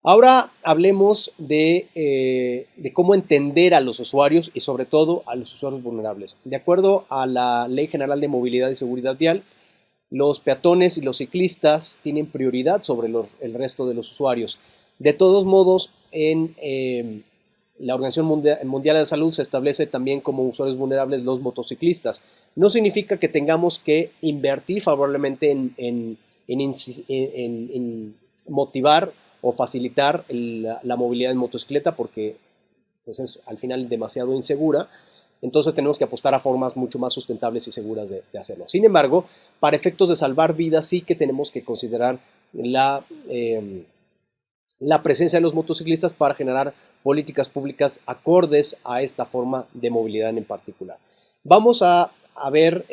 Ahora hablemos de cómo entender a los usuarios y sobre todo a los usuarios vulnerables. De acuerdo a la Ley General de Movilidad y Seguridad Vial, los peatones y los ciclistas tienen prioridad sobre el resto de los usuarios. De todos modos, en la Organización Mundial de la Salud se establece también como usuarios vulnerables los motociclistas. No significa que tengamos que invertir favorablemente en motivar o facilitar la movilidad en motocicleta porque pues es al final demasiado insegura. Entonces tenemos que apostar a formas mucho más sustentables y seguras de hacerlo. Sin embargo, para efectos de salvar vidas sí que tenemos que considerar la presencia de los motociclistas para generar políticas públicas acordes a esta forma de movilidad en particular. Vamos a ver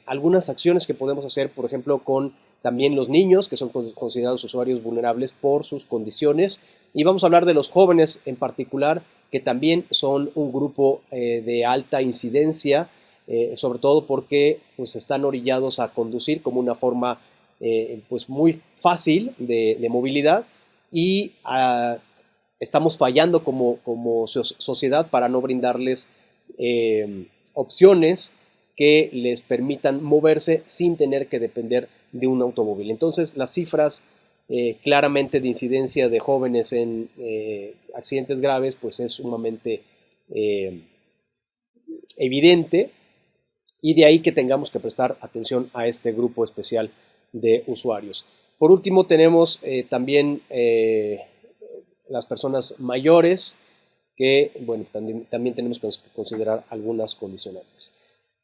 algunas acciones que podemos hacer, por ejemplo, con también los niños, que son considerados usuarios vulnerables por sus condiciones, y vamos a hablar de los jóvenes en particular, que también son un grupo de alta incidencia, sobre todo porque pues, están orillados a conducir como una forma pues, muy fácil de movilidad y estamos fallando como sociedad para no brindarles opciones que les permitan moverse sin tener que depender de un automóvil. Entonces, las cifras claramente de incidencia de jóvenes en accidentes graves, pues es sumamente evidente y de ahí que tengamos que prestar atención a este grupo especial de usuarios. Por último, tenemos también las personas mayores que, bueno, también tenemos que considerar algunas condicionantes.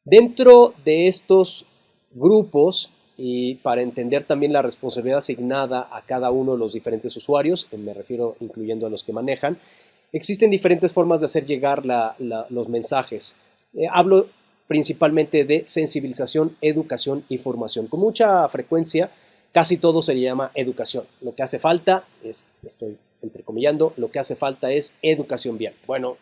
Dentro de estos grupos, y para entender también la responsabilidad asignada a cada uno de los diferentes usuarios, me refiero incluyendo a los que manejan, existen diferentes formas de hacer llegar los mensajes. Hablo principalmente de sensibilización, educación y formación. Con mucha frecuencia, casi todo se llama educación. Lo que hace falta es, estoy entrecomillando, lo que hace falta es educación vial. Bueno,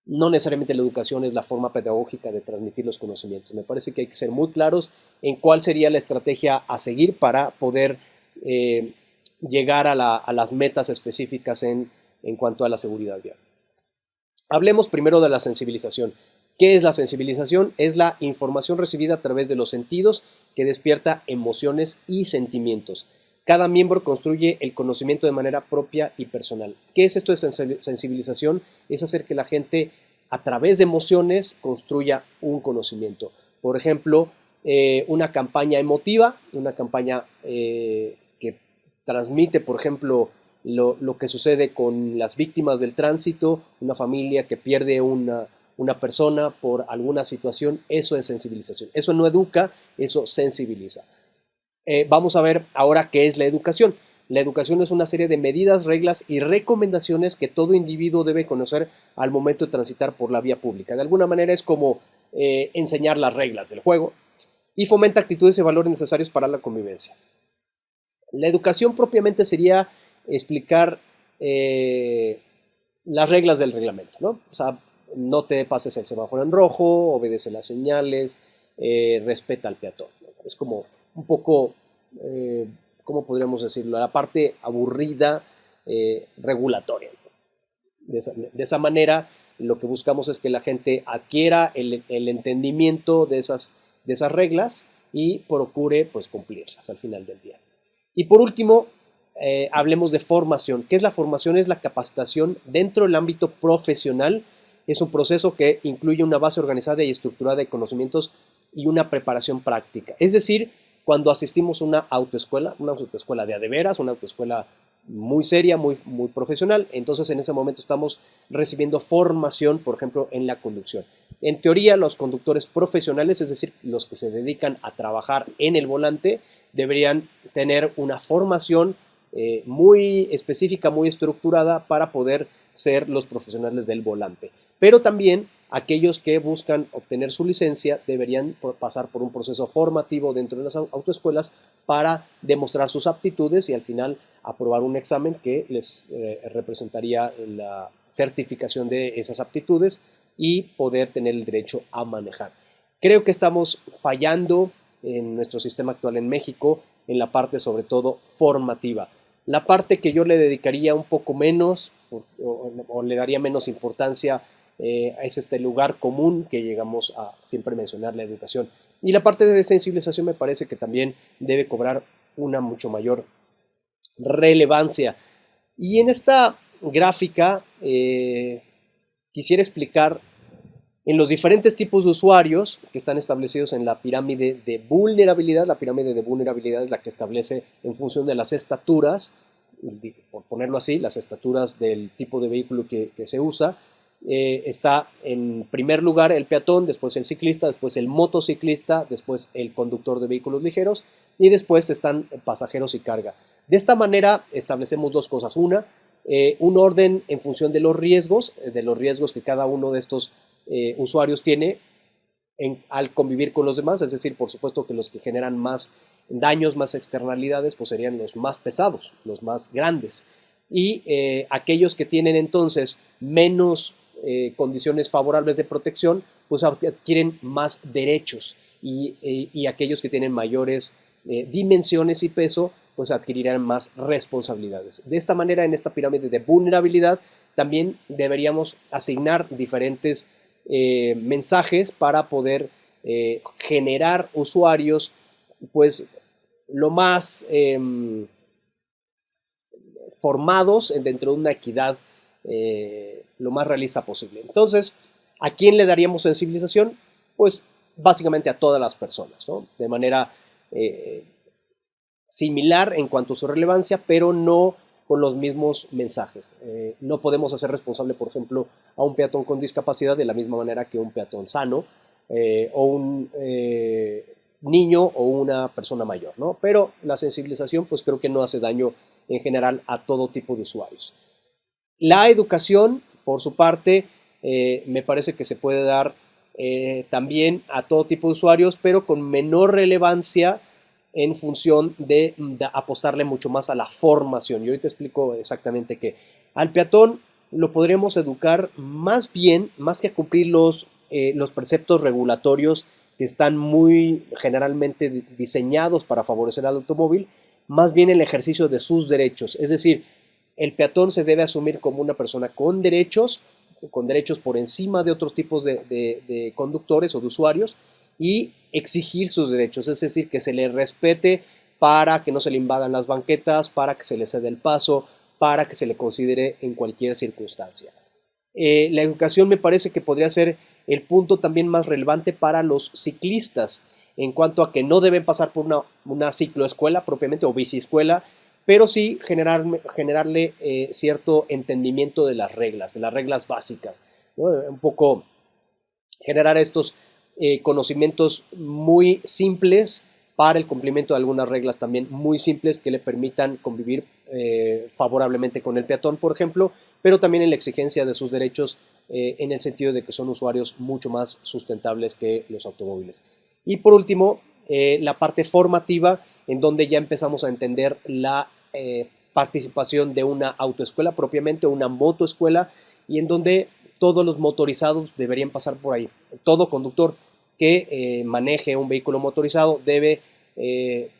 no necesariamente la educación es la forma pedagógica de transmitir los conocimientos. Me parece que hay que ser muy claros en cuál sería la estrategia a seguir para poder llegar a las metas específicas en cuanto a la seguridad vial. Hablemos primero de la sensibilización. ¿Qué es la sensibilización? Es la información recibida a través de los sentidos que despierta emociones y sentimientos. Cada miembro construye el conocimiento de manera propia y personal. ¿Qué es esto de sensibilización? Es hacer que la gente a través de emociones construya un conocimiento. Por ejemplo, una campaña emotiva, una campaña que transmite, por ejemplo, lo que sucede con las víctimas del tránsito, una familia que pierde una persona por alguna situación, eso es sensibilización. Eso no educa, eso sensibiliza. Vamos a ver ahora qué es la educación. La educación es una serie de medidas, reglas y recomendaciones que todo individuo debe conocer al momento de transitar por la vía pública. De alguna manera es como enseñar las reglas del juego y fomenta actitudes y valores necesarios para la convivencia. La educación propiamente sería explicar las reglas del reglamento, ¿no? O sea, no te pases el semáforo en rojo, obedece las señales, respeta al peatón, ¿no? Es como un poco, ¿cómo podríamos decirlo? La parte aburrida, regulatoria, ¿no? De esa manera, lo que buscamos es que la gente adquiera el entendimiento de esas reglas y procure pues, cumplirlas al final del día. Y por último, hablemos de formación. ¿Qué es la formación? Es la capacitación dentro del ámbito profesional. Es un proceso que incluye una base organizada y estructurada de conocimientos y una preparación práctica. Es decir, cuando asistimos a una autoescuela de a de veras, una autoescuela muy seria, muy profesional, entonces en ese momento estamos recibiendo formación, por ejemplo, en la conducción. En teoría, los conductores profesionales, es decir, los que se dedican a trabajar en el volante, deberían tener una formación muy específica, muy estructurada para poder ser los profesionales del volante. Pero también aquellos que buscan obtener su licencia deberían pasar por un proceso formativo dentro de las autoescuelas para demostrar sus aptitudes y al final aprobar un examen que les representaría la certificación de esas aptitudes y poder tener el derecho a manejar. Creo que estamos fallando en nuestro sistema actual en México en la parte sobre todo formativa. La parte que yo le dedicaría un poco menos o le daría menos importancia es este lugar común que llegamos a siempre mencionar, la educación. Y la parte de sensibilización me parece que también debe cobrar una mucho mayor relevancia. Y en esta gráfica quisiera explicar en los diferentes tipos de usuarios que están establecidos en la pirámide de vulnerabilidad. La pirámide de vulnerabilidad es la que establece en función de las estaturas, por ponerlo así, las estaturas del tipo de vehículo que se usa. Está en primer lugar el peatón, después el ciclista, después el motociclista, después el conductor de vehículos ligeros y después están pasajeros y carga. De esta manera establecemos dos cosas. Una, un orden en función de los riesgos que cada uno de estos usuarios tiene al convivir con los demás, es decir, por supuesto que los que generan más daños, más externalidades, pues serían los más pesados, los más grandes. Y aquellos que tienen entonces menos condiciones favorables de protección, pues adquieren más derechos y aquellos que tienen mayores dimensiones y peso, pues adquirirán más responsabilidades. De esta manera, en esta pirámide de vulnerabilidad, también deberíamos asignar diferentes mensajes para poder generar usuarios, pues lo más formados dentro de una equidad lo más realista posible. Entonces, ¿a quién le daríamos sensibilización? Pues básicamente a todas las personas, ¿no? De manera similar en cuanto a su relevancia, pero no con los mismos mensajes. No podemos hacer responsable, por ejemplo, a un peatón con discapacidad de la misma manera que un peatón sano o un niño o una persona mayor, ¿no? Pero la sensibilización, pues creo que no hace daño en general a todo tipo de usuarios. La educación, por su parte, me parece que se puede dar también a todo tipo de usuarios, pero con menor relevancia en función de apostarle mucho más a la formación. Y ahorita explico exactamente que al peatón lo podríamos educar más bien, más que a cumplir los preceptos regulatorios que están muy generalmente diseñados para favorecer al automóvil, más bien el ejercicio de sus derechos. Es decir, el peatón se debe asumir como una persona con derechos por encima de otros tipos de conductores o de usuarios, y exigir sus derechos, es decir, que se le respete para que no se le invadan las banquetas, para que se le ceda el paso, para que se le considere en cualquier circunstancia. La educación me parece que podría ser el punto también más relevante para los ciclistas, en cuanto a que no deben pasar por una cicloescuela propiamente o biciescuela, pero sí generarle cierto entendimiento de las reglas básicas, ¿no? Un poco generar estos conocimientos muy simples para el cumplimiento de algunas reglas también muy simples que le permitan convivir favorablemente con el peatón, por ejemplo, pero también en la exigencia de sus derechos en el sentido de que son usuarios mucho más sustentables que los automóviles. Y por último, la parte formativa, en donde ya empezamos a entender la participación de una autoescuela propiamente o una motoescuela, y en donde todos los motorizados deberían pasar por ahí. Todo conductor que maneje un vehículo motorizado debe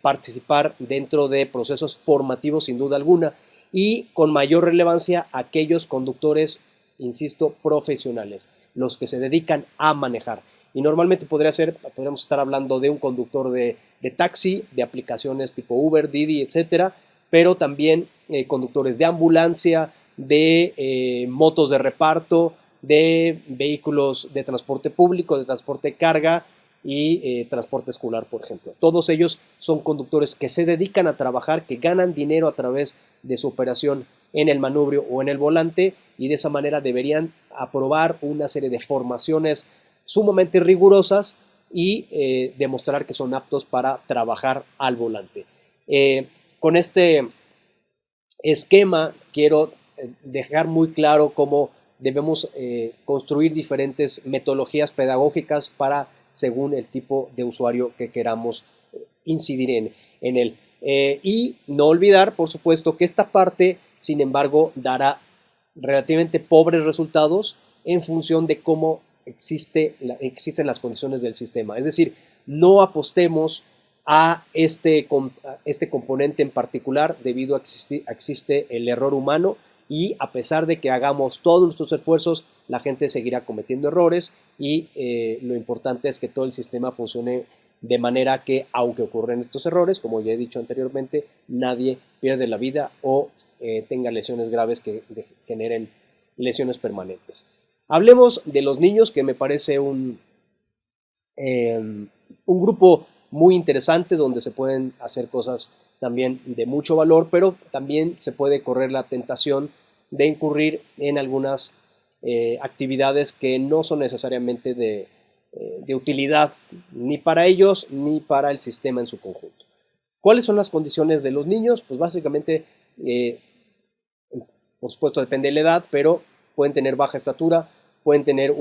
participar dentro de procesos formativos sin duda alguna, y con mayor relevancia aquellos conductores, insisto, profesionales, los que se dedican a manejar. Y normalmente podríamos estar hablando de un conductor de taxi, de aplicaciones tipo Uber, Didi, etcétera, pero también conductores de ambulancia, de motos de reparto, de vehículos de transporte público, de transporte de carga y transporte escolar, por ejemplo. Todos ellos son conductores que se dedican a trabajar, que ganan dinero a través de su operación en el manubrio o en el volante, y de esa manera deberían aprobar una serie de formaciones sumamente rigurosas y demostrar que son aptos para trabajar al volante. Con este esquema quiero dejar muy claro cómo debemos construir diferentes metodologías pedagógicas para según el tipo de usuario que queramos incidir en él. Y no olvidar, por supuesto, que esta parte, sin embargo, dará relativamente pobres resultados en función de cómo existen las condiciones del sistema. Es decir, no apostemos a este componente en particular debido a que existe el error humano, y a pesar de que hagamos todos nuestros esfuerzos, la gente seguirá cometiendo errores, y lo importante es que todo el sistema funcione de manera que, aunque ocurren estos errores, como ya he dicho anteriormente, nadie pierde la vida o tenga lesiones graves que generen lesiones permanentes. Hablemos de los niños, que me parece un grupo muy interesante donde se pueden hacer cosas también de mucho valor, pero también se puede correr la tentación de incurrir en algunas actividades que no son necesariamente de utilidad ni para ellos ni para el sistema en su conjunto. ¿Cuáles son las condiciones de los niños? Pues básicamente, por supuesto depende de la edad, pero pueden tener baja estatura, pueden tener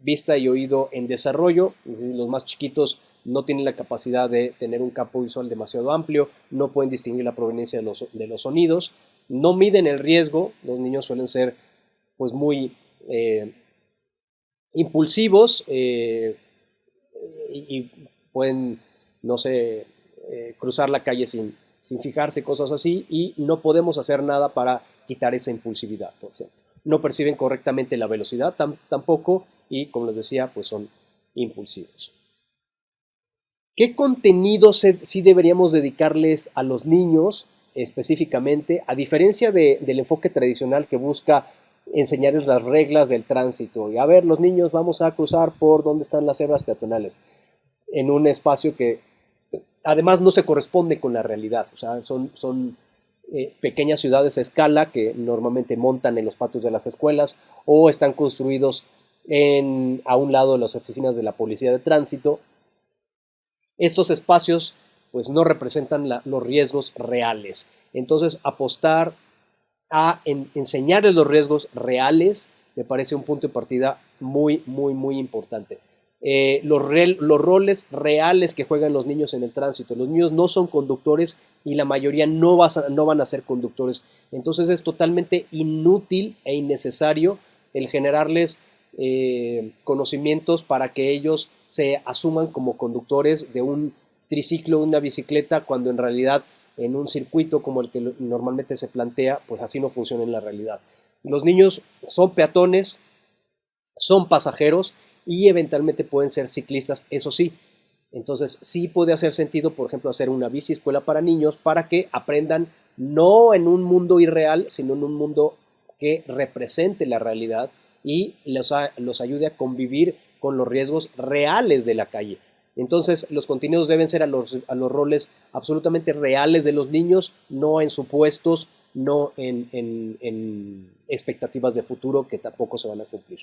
vista y oído en desarrollo, es decir, los más chiquitos no tienen la capacidad de tener un campo visual demasiado amplio, no pueden distinguir la proveniencia de los sonidos, no miden el riesgo. Los niños suelen ser pues muy impulsivos, y pueden, no sé, cruzar la calle sin fijarse, cosas así, y no podemos hacer nada para quitar esa impulsividad, por ejemplo. No perciben correctamente la velocidad tampoco, y como les decía, pues son impulsivos. ¿Qué contenidos sí deberíamos dedicarles a los niños específicamente, a diferencia del enfoque tradicional que busca enseñarles las reglas del tránsito? Y a ver, los niños, vamos a cruzar por donde están las cebras peatonales, en un espacio que además no se corresponde con la realidad. O sea, son pequeñas ciudades a escala que normalmente montan en los patios de las escuelas o están construidos a un lado de las oficinas de la policía de tránsito. Estos espacios pues no representan los riesgos reales. Entonces, apostar a enseñarles los riesgos reales me parece un punto de partida muy, muy, muy importante. Los roles reales que juegan los niños en el tránsito. Los niños no son conductores y la mayoría no van a ser conductores. Entonces es totalmente inútil e innecesario el generarles conocimientos para que ellos se asuman como conductores de un triciclo, de una bicicleta, cuando en realidad en un circuito como el que normalmente se plantea, pues así no funciona en la realidad. Los niños son peatones, son pasajeros y eventualmente pueden ser ciclistas, eso sí. Entonces sí puede hacer sentido, por ejemplo, hacer una bici escuela para niños para que aprendan no en un mundo irreal, sino en un mundo que represente la realidad y los ayude a convivir con los riesgos reales de la calle. Entonces los contenidos deben ser a los roles absolutamente reales de los niños, no en supuestos, no en expectativas de futuro que tampoco se van a cumplir.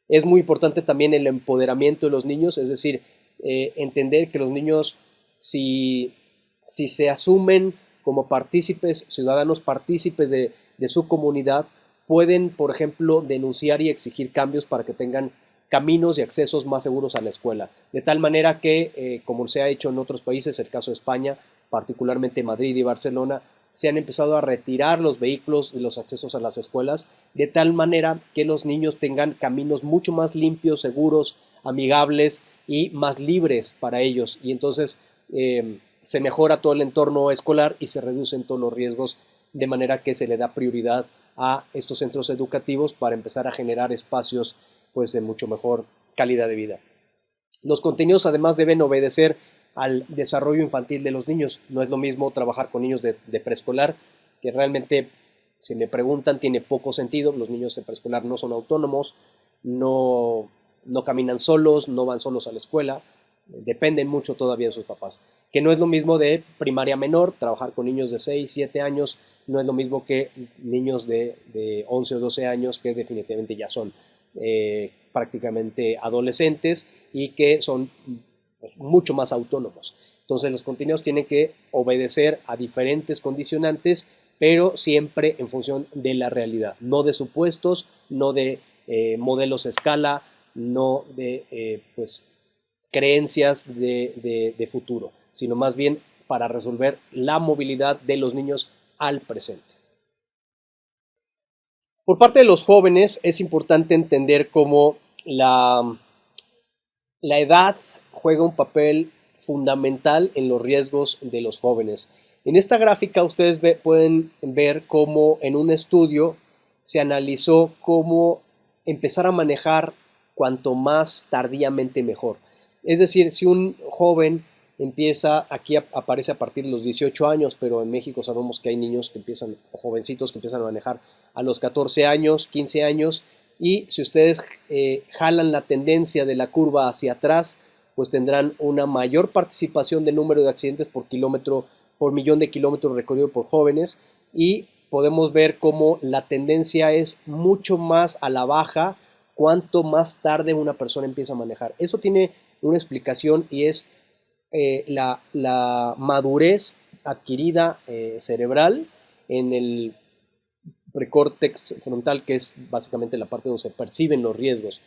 Es muy importante también el empoderamiento de los niños, es decir, entender que los niños, si se asumen como partícipes, ciudadanos partícipes de su comunidad, pueden, por ejemplo, denunciar y exigir cambios para que tengan caminos y accesos más seguros a la escuela. De tal manera que, como se ha hecho en otros países, el caso de España, particularmente Madrid y Barcelona, se han empezado a retirar los vehículos de los accesos a las escuelas, de tal manera que los niños tengan caminos mucho más limpios, seguros, amigables y más libres para ellos. Y entonces se mejora todo el entorno escolar y se reducen todos los riesgos, de manera que se le da prioridad a estos centros educativos para empezar a generar espacios pues de mucho mejor calidad de vida. Los contenidos además deben obedecer al desarrollo infantil de los niños. No es lo mismo trabajar con niños de preescolar, que realmente, si me preguntan, tiene poco sentido. Los niños de preescolar no son autónomos, no caminan solos, no van solos a la escuela, dependen mucho todavía de sus papás. Que no es lo mismo de primaria menor, trabajar con niños de 6, 7 años, no es lo mismo que niños de 11 o 12 años, que definitivamente ya son prácticamente adolescentes y que son pues, mucho más autónomos. Entonces los contenidos tienen que obedecer a diferentes condicionantes, pero siempre en función de la realidad, no de supuestos, no de modelos a escala, no de pues, creencias de futuro, sino más bien para resolver la movilidad de los niños al presente. Por parte de los jóvenes es importante entender cómo la edad juega un papel fundamental en los riesgos de los jóvenes. En esta gráfica ustedes pueden ver cómo en un estudio se analizó cómo empezar a manejar cuanto más tardíamente mejor. Es decir, si un joven empieza, aquí aparece a partir de los 18 años, pero en México sabemos que hay niños que empiezan, o jovencitos que empiezan a manejar a los 14 años, 15 años, y si ustedes jalan la tendencia de la curva hacia atrás, pues tendrán una mayor participación de número de accidentes por kilómetro, por millón de kilómetros recorridos por jóvenes, y podemos ver cómo la tendencia es mucho más a la baja cuanto más tarde una persona empieza a manejar. Eso tiene una explicación y es la madurez adquirida cerebral en el precórtex frontal, que es básicamente la parte donde se perciben los riesgos.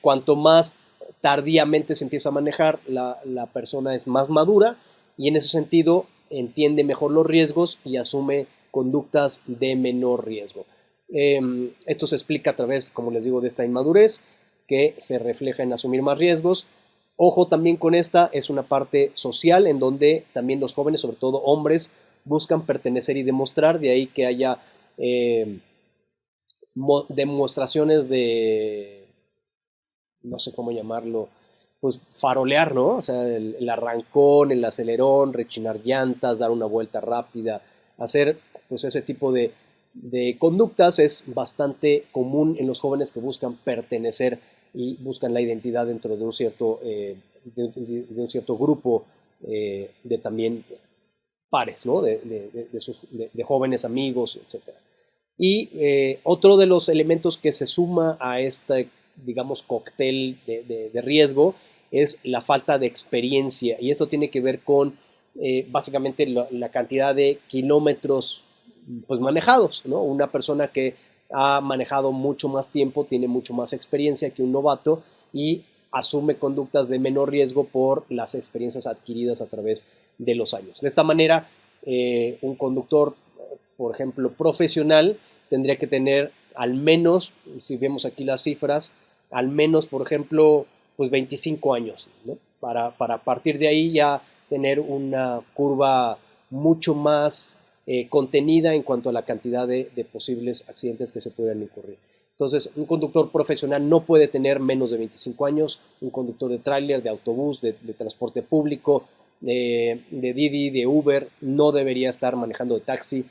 Cuanto más tardíamente se empieza a manejar, la persona es más madura y en ese sentido entiende mejor los riesgos y asume conductas de menor riesgo. Esto se explica a través, como les digo, de esta inmadurez que se refleja en asumir más riesgos. Ojo también con esta, es una parte social en donde también los jóvenes, sobre todo hombres, buscan pertenecer y demostrar, de ahí que haya demostraciones de, no sé cómo llamarlo, pues farolear, ¿no? O sea, el arrancón, el acelerón, rechinar llantas, dar una vuelta rápida, hacer pues ese tipo de conductas es bastante común en los jóvenes que buscan pertenecer y buscan la identidad dentro de un cierto, de un cierto grupo de también pares, ¿no? de jóvenes amigos, etc. Y otro de los elementos que se suma a este, digamos, cóctel de riesgo es la falta de experiencia. Y esto tiene que ver con básicamente la cantidad de kilómetros pues, manejados, ¿no? Una persona que ha manejado mucho más tiempo, tiene mucho más experiencia que un novato y asume conductas de menor riesgo por las experiencias adquiridas a través de los años. De esta manera, un conductor, por ejemplo, profesional, tendría que tener al menos, si vemos aquí las cifras, al menos, por ejemplo, pues 25 años, ¿no? Para partir de ahí ya tener una curva mucho más contenida en cuanto a la cantidad de posibles accidentes que se puedan incurrir. Entonces, un conductor profesional no puede tener menos de 25 años, un conductor de tráiler, de autobús, de transporte público, de Didi, de Uber, no debería estar manejando de taxi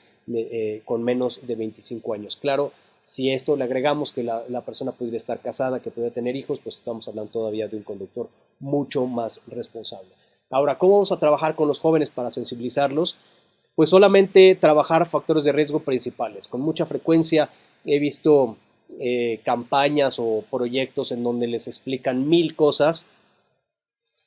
con menos de 25 años. Claro, si esto le agregamos que la persona pudiera estar casada, que pudiera tener hijos, pues estamos hablando todavía de un conductor mucho más responsable. Ahora, ¿cómo vamos a trabajar con los jóvenes para sensibilizarlos? Pues solamente trabajar factores de riesgo principales. Con mucha frecuencia he visto campañas o proyectos en donde les explican 1000 cosas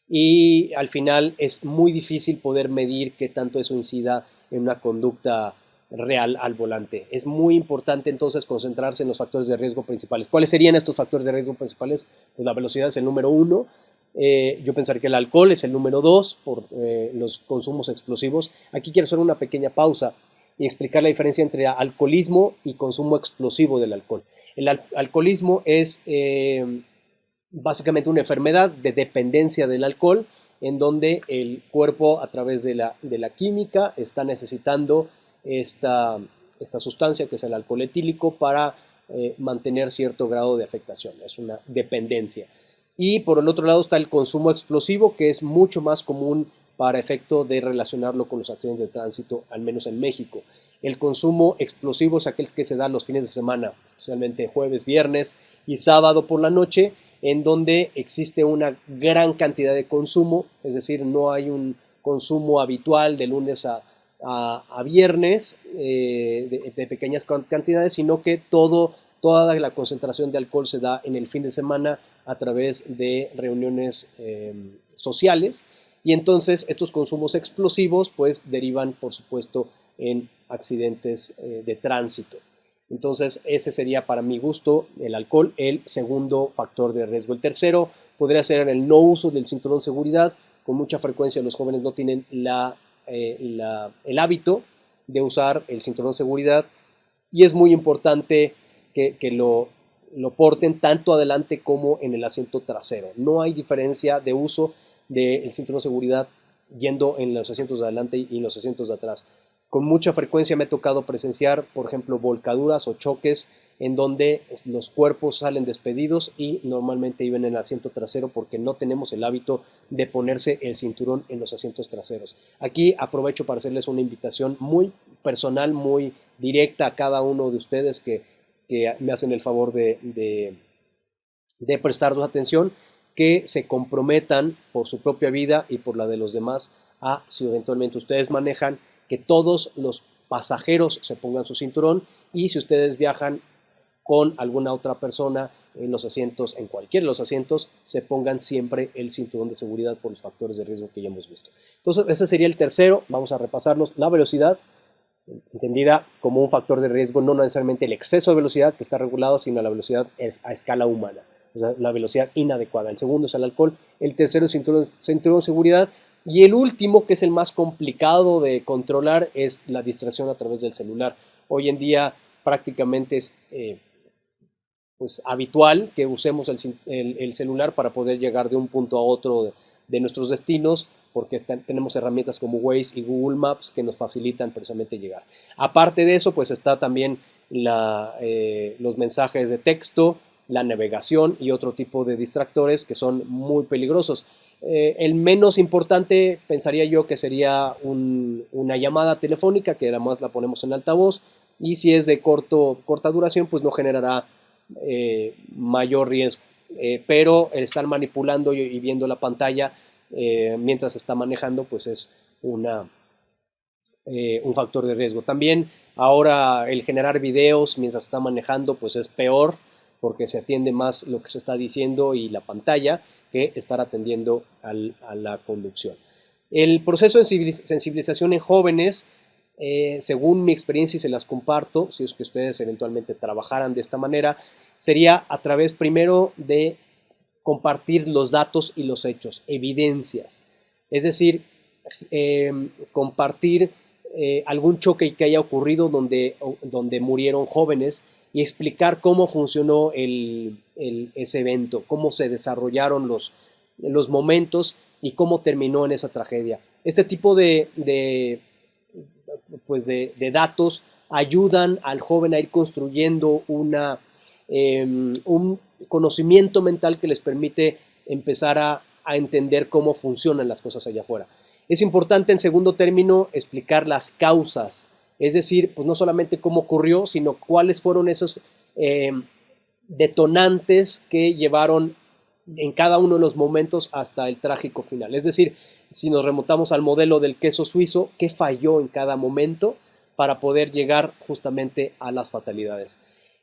y al final es muy difícil poder medir qué tanto eso incida en una conducta real al volante. Es muy importante entonces concentrarse en los factores de riesgo principales. ¿Cuáles serían estos factores de riesgo principales? Pues la velocidad es el número 1. Yo pensaría que el alcohol es el número 2 por los consumos explosivos. Aquí quiero hacer una pequeña pausa y explicar la diferencia entre alcoholismo y consumo explosivo del alcohol. El alcoholismo es básicamente una enfermedad de dependencia del alcohol en donde el cuerpo a través de la química está necesitando esta sustancia que es el alcohol etílico para mantener cierto grado de afectación. Es una dependencia. Y por el otro lado está el consumo explosivo, que es mucho más común para efecto de relacionarlo con los accidentes de tránsito, al menos en México. El consumo explosivo es aquel que se da los fines de semana, especialmente jueves, viernes y sábado por la noche, en donde existe una gran cantidad de consumo, es decir, no hay un consumo habitual de lunes a viernes de pequeñas cantidades, sino que toda la concentración de alcohol se da en el fin de semana a través de reuniones sociales y entonces estos consumos explosivos pues derivan por supuesto en accidentes de tránsito. Entonces ese sería para mi gusto el alcohol, el segundo factor de riesgo. El tercero podría ser el no uso del cinturón de seguridad. Con mucha frecuencia los jóvenes no tienen el hábito de usar el cinturón de seguridad y es muy importante que lo porten tanto adelante como en el asiento trasero. No hay diferencia de uso. del cinturón de seguridad yendo en los asientos de adelante y en los asientos de atrás. Con mucha frecuencia me ha tocado presenciar, por ejemplo, volcaduras o choques en donde los cuerpos salen despedidos y normalmente iban en el asiento trasero porque no tenemos el hábito de ponerse el cinturón en los asientos traseros. Aquí aprovecho para hacerles una invitación muy personal, muy directa a cada uno de ustedes que me hacen el favor de prestarnos atención, que se comprometan por su propia vida y por la de los demás a, si eventualmente ustedes manejan, que todos los pasajeros se pongan su cinturón, y si ustedes viajan con alguna otra persona en los asientos, en cualquiera de los asientos, se pongan siempre el cinturón de seguridad por los factores de riesgo que ya hemos visto. Entonces, ese sería el tercero. Vamos a repasarnos la velocidad, entendida como un factor de riesgo, no necesariamente el exceso de velocidad que está regulado, sino la velocidad a escala humana, o sea, la velocidad inadecuada. El segundo es el alcohol, el tercero es cinturón de seguridad, y el último, que es el más complicado de controlar, es la distracción a través del celular. Hoy en día prácticamente es pues habitual que usemos el celular para poder llegar de un punto a otro de nuestros destinos, porque tenemos herramientas como Waze y Google Maps que nos facilitan precisamente llegar. Aparte de eso, pues está también los mensajes de texto, la navegación y otro tipo de distractores que son muy peligrosos. El menos importante pensaría yo que sería una llamada telefónica, que además la ponemos en altavoz, y si es de corta duración, pues no generará mayor riesgo, pero el estar manipulando y viendo la pantalla mientras está manejando, pues es un factor de riesgo. También ahora el generar videos mientras está manejando, pues es peor, porque se atiende más lo que se está diciendo y la pantalla que estar atendiendo a la conducción. El proceso de sensibilización en jóvenes, según mi experiencia, y se las comparto, si es que ustedes eventualmente trabajaran de esta manera, sería a través primero de compartir los datos y los hechos, evidencias. Es decir, compartir algún choque que haya ocurrido donde murieron jóvenes, y explicar cómo funcionó ese evento, cómo se desarrollaron los momentos y cómo terminó en esa tragedia. Este tipo de datos ayudan al joven a ir construyendo un conocimiento mental que les permite empezar a entender cómo funcionan las cosas allá afuera. Es importante, en segundo término, explicar las causas, es decir, pues no solamente cómo ocurrió, sino cuáles fueron esos detonantes que llevaron en cada uno de los momentos hasta el trágico final. Es decir, si nos remontamos al modelo del queso suizo, ¿qué falló en cada momento para poder llegar justamente a las fatalidades?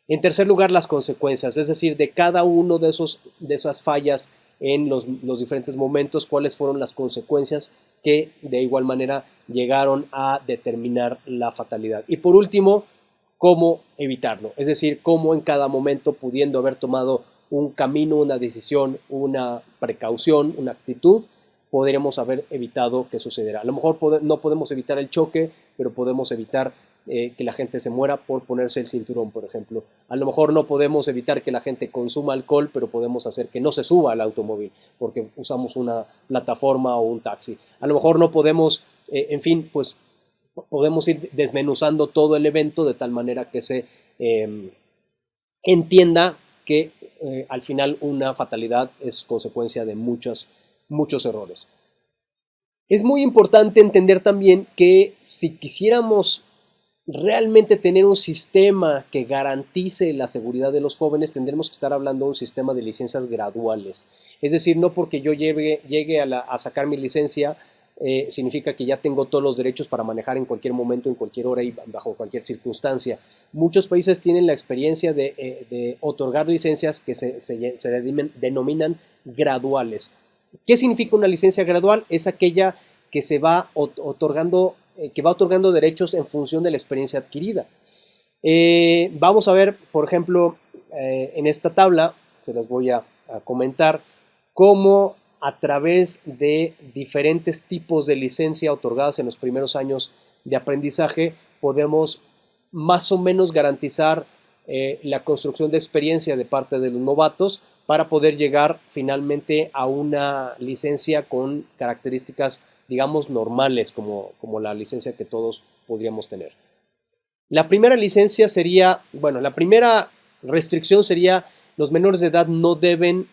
En tercer lugar, las consecuencias, es decir, de cada uno de esas fallas en los diferentes momentos, cuáles fueron las consecuencias que de igual manera llegaron a determinar la fatalidad. Y por último, cómo evitarlo, es decir, cómo en cada momento, pudiendo haber tomado un camino, una decisión, una precaución, una actitud, podríamos haber evitado que sucediera. A lo mejor no podemos evitar el choque, pero podemos evitar que la gente se muera por ponerse el cinturón, por ejemplo. A lo mejor no podemos evitar que la gente consuma alcohol, pero podemos hacer que no se suba al automóvil porque usamos una plataforma o un taxi. A lo mejor no podemos, en fin, pues podemos ir desmenuzando todo el evento de tal manera que se entienda que al final una fatalidad es consecuencia de muchos errores. Es muy importante entender también que si quisiéramos realmente tener un sistema que garantice la seguridad de los jóvenes, tendremos que estar hablando de un sistema de licencias graduales. Es decir, no porque yo llegue a sacar mi licencia, significa que ya tengo todos los derechos para manejar en cualquier momento, en cualquier hora y bajo cualquier circunstancia. Muchos países tienen la experiencia de otorgar licencias que se denominan graduales. ¿Qué significa una licencia gradual? Es aquella que se va otorgando derechos en función de la experiencia adquirida. Vamos a ver, por ejemplo, en esta tabla, se las voy a comentar, cómo a través de diferentes tipos de licencia otorgadas en los primeros años de aprendizaje podemos más o menos garantizar la construcción de experiencia de parte de los novatos para poder llegar finalmente a una licencia con características, digamos, normales, como la licencia que todos podríamos tener. La primera licencia sería, bueno, la primera restricción sería los menores de edad no deben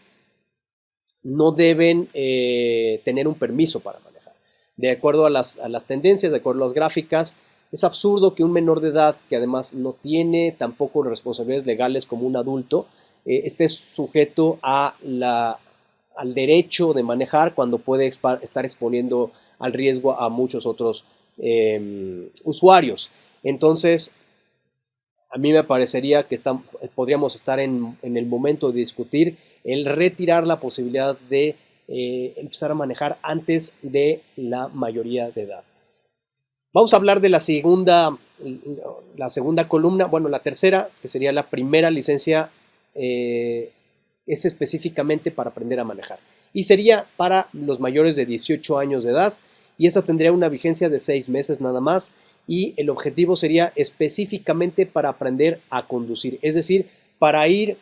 tener un permiso para manejar. De acuerdo a las tendencias, de acuerdo a las gráficas, es absurdo que un menor de edad, que además no tiene tampoco responsabilidades legales como un adulto, esté sujeto al derecho de manejar cuando puede estar exponiendo al riesgo a muchos otros usuarios. Entonces, a mí me parecería que podríamos estar en el momento de discutir el retirar la posibilidad de empezar a manejar antes de la mayoría de edad. Vamos a hablar de la segunda columna, bueno, la tercera, que sería la primera licencia, es específicamente para aprender a manejar. Y sería para los mayores de 18 años de edad, y esa tendría una vigencia de 6 meses nada más, y el objetivo sería específicamente para aprender a conducir, es decir, para ir,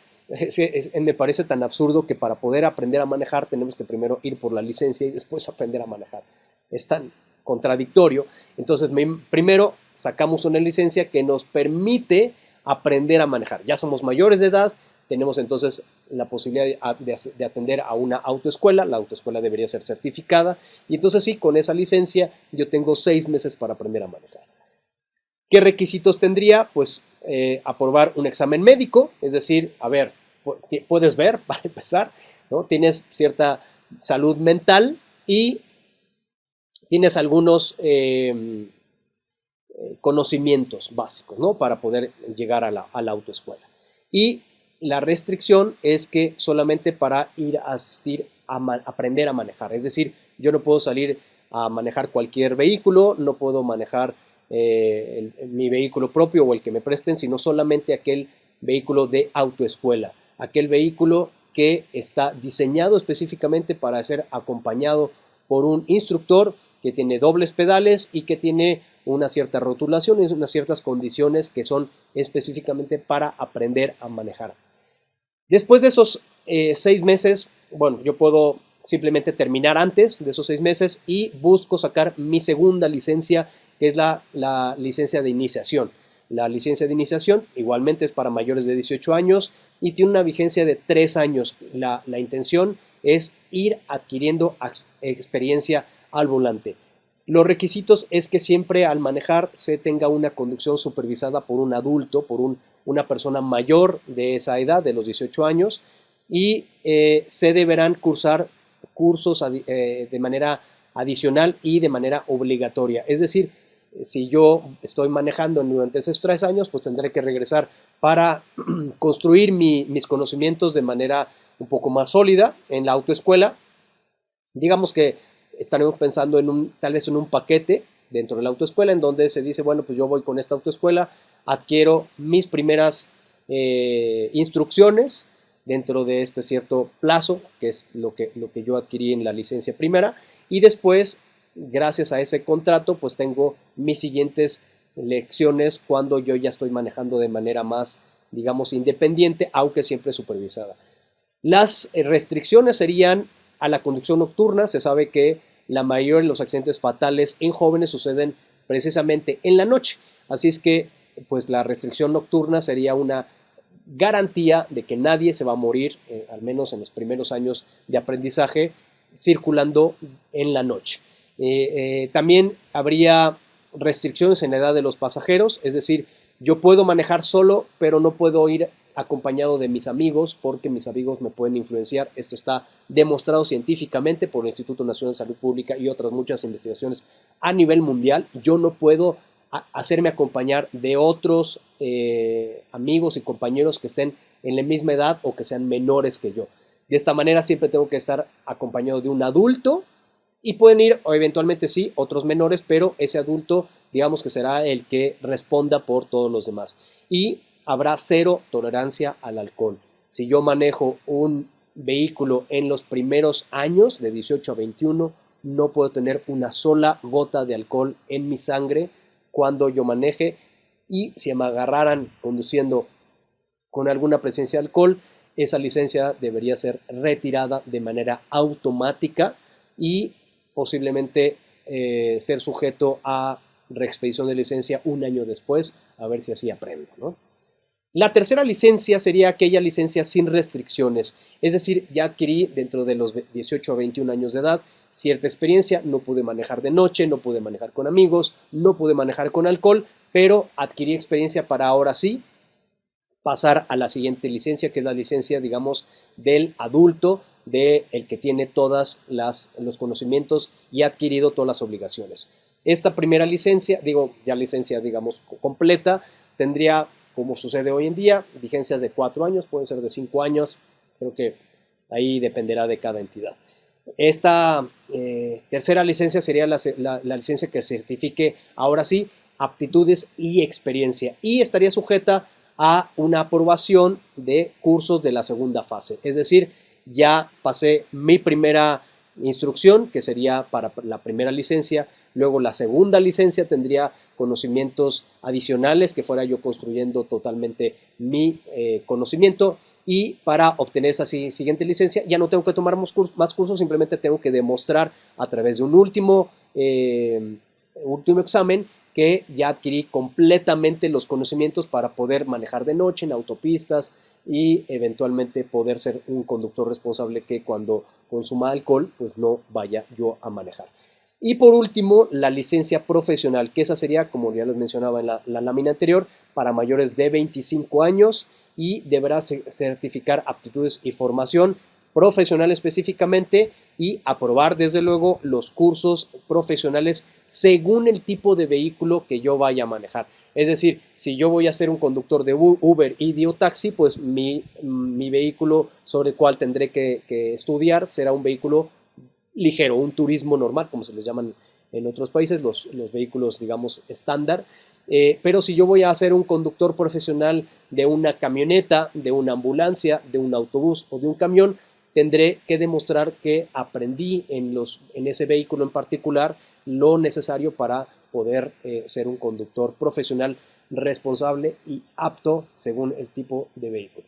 me parece tan absurdo que para poder aprender a manejar tenemos que primero ir por la licencia y después aprender a manejar. Es tan contradictorio. Entonces, primero sacamos una licencia que nos permite aprender a manejar. Ya somos mayores de edad, tenemos entonces la posibilidad de atender a una autoescuela. La autoescuela debería ser certificada y entonces sí, con esa licencia yo tengo 6 meses para aprender a manejar. ¿Qué requisitos tendría? Pues aprobar un examen médico, es decir, a ver, puedes ver, para empezar, ¿no? Tienes cierta salud mental y tienes algunos conocimientos básicos, ¿no? Para poder llegar a la autoescuela. Y la restricción es que solamente para ir a asistir a aprender a manejar, es decir, yo no puedo salir a manejar cualquier vehículo, no puedo manejar mi vehículo propio o el que me presten, sino solamente aquel vehículo de autoescuela, aquel vehículo que está diseñado específicamente para ser acompañado por un instructor que tiene dobles pedales y que tiene una cierta rotulación y unas ciertas condiciones que son específicamente para aprender a manejar. Después de esos 6 meses, bueno, yo puedo simplemente terminar antes de esos 6 meses y busco sacar mi segunda licencia, que es la licencia de iniciación. La licencia de iniciación igualmente es para mayores de 18 años y tiene una vigencia de 3 años. La intención es ir adquiriendo experiencia al volante. Los requisitos es que siempre al manejar se tenga una conducción supervisada por un adulto, por una persona mayor de esa edad, de los 18 años, y se deberán cursar cursos de manera adicional y de manera obligatoria. Es decir, si yo estoy manejando durante esos 3 años, pues tendré que regresar para construir mis conocimientos de manera un poco más sólida en la autoescuela. Digamos que estaremos pensando tal vez en un paquete dentro de la autoescuela en donde se dice, bueno, pues yo voy con esta autoescuela, adquiero mis primeras instrucciones dentro de este cierto plazo, que es lo que yo adquirí en la licencia primera, y después, gracias a ese contrato, pues tengo mis siguientes lecciones cuando yo ya estoy manejando de manera más, digamos, independiente, aunque siempre supervisada. Las restricciones serían a la conducción nocturna. Se sabe que la mayoría de los accidentes fatales en jóvenes suceden precisamente en la noche. Así es que pues la restricción nocturna sería una garantía de que nadie se va a morir, al menos en los primeros años de aprendizaje, circulando en la noche. También habría restricciones en la edad de los pasajeros, es decir, yo puedo manejar solo, pero no puedo ir acompañado de mis amigos porque mis amigos me pueden influenciar. Esto está demostrado científicamente por el Instituto Nacional de Salud Pública y otras muchas investigaciones a nivel mundial. Yo no puedo hacerme acompañar de otros amigos y compañeros que estén en la misma edad o que sean menores que yo. De esta manera siempre tengo que estar acompañado de un adulto y pueden ir, o eventualmente sí, otros menores, pero ese adulto, digamos que será el que responda por todos los demás. Y habrá 0 tolerancia al alcohol. Si yo manejo un vehículo en los primeros años, de 18 a 21, no puedo tener una sola gota de alcohol en mi sangre cuando yo maneje, y si me agarraran conduciendo con alguna presencia de alcohol, esa licencia debería ser retirada de manera automática y posiblemente ser sujeto a reexpedición de licencia un año después, a ver si así aprendo, ¿no? La tercera licencia sería aquella licencia sin restricciones, es decir, ya adquirí dentro de los 18 a 21 años de edad cierta experiencia, no pude manejar de noche, no pude manejar con amigos, no pude manejar con alcohol, pero adquirí experiencia para ahora sí pasar a la siguiente licencia, que es la licencia, digamos, del adulto, del que tiene todos los conocimientos y ha adquirido todas las obligaciones. Esta primera licencia, ya licencia, digamos, completa, tendría, como sucede hoy en día, vigencias de 4 años, pueden ser de 5 años, creo que ahí dependerá de cada entidad. Esta tercera licencia sería la licencia que certifique, ahora sí, aptitudes y experiencia, y estaría sujeta a una aprobación de cursos de la segunda fase. Es decir, ya pasé mi primera instrucción, que sería para la primera licencia, luego la segunda licencia tendría conocimientos adicionales, que fuera yo construyendo totalmente mi conocimiento, y para obtener esa siguiente licencia ya no tengo que tomar más cursos, simplemente tengo que demostrar a través de un último examen que ya adquirí completamente los conocimientos para poder manejar de noche en autopistas y eventualmente poder ser un conductor responsable que cuando consuma alcohol pues no vaya yo a manejar. Y por último, la licencia profesional, que esa sería, como ya les mencionaba en la lámina anterior, para mayores de 25 años y deberá certificar aptitudes y formación profesional específicamente y aprobar desde luego los cursos profesionales según el tipo de vehículo que yo vaya a manejar. Es decir, si yo voy a ser un conductor de Uber y de taxi, pues mi vehículo sobre el cual tendré que estudiar será un vehículo ligero, un turismo normal, como se les llaman en otros países, los vehículos, digamos, estándar. Pero si yo voy a ser un conductor profesional de una camioneta, de una ambulancia, de un autobús o de un camión, tendré que demostrar que aprendí en ese vehículo en particular lo necesario para poder ser un conductor profesional responsable y apto según el tipo de vehículo.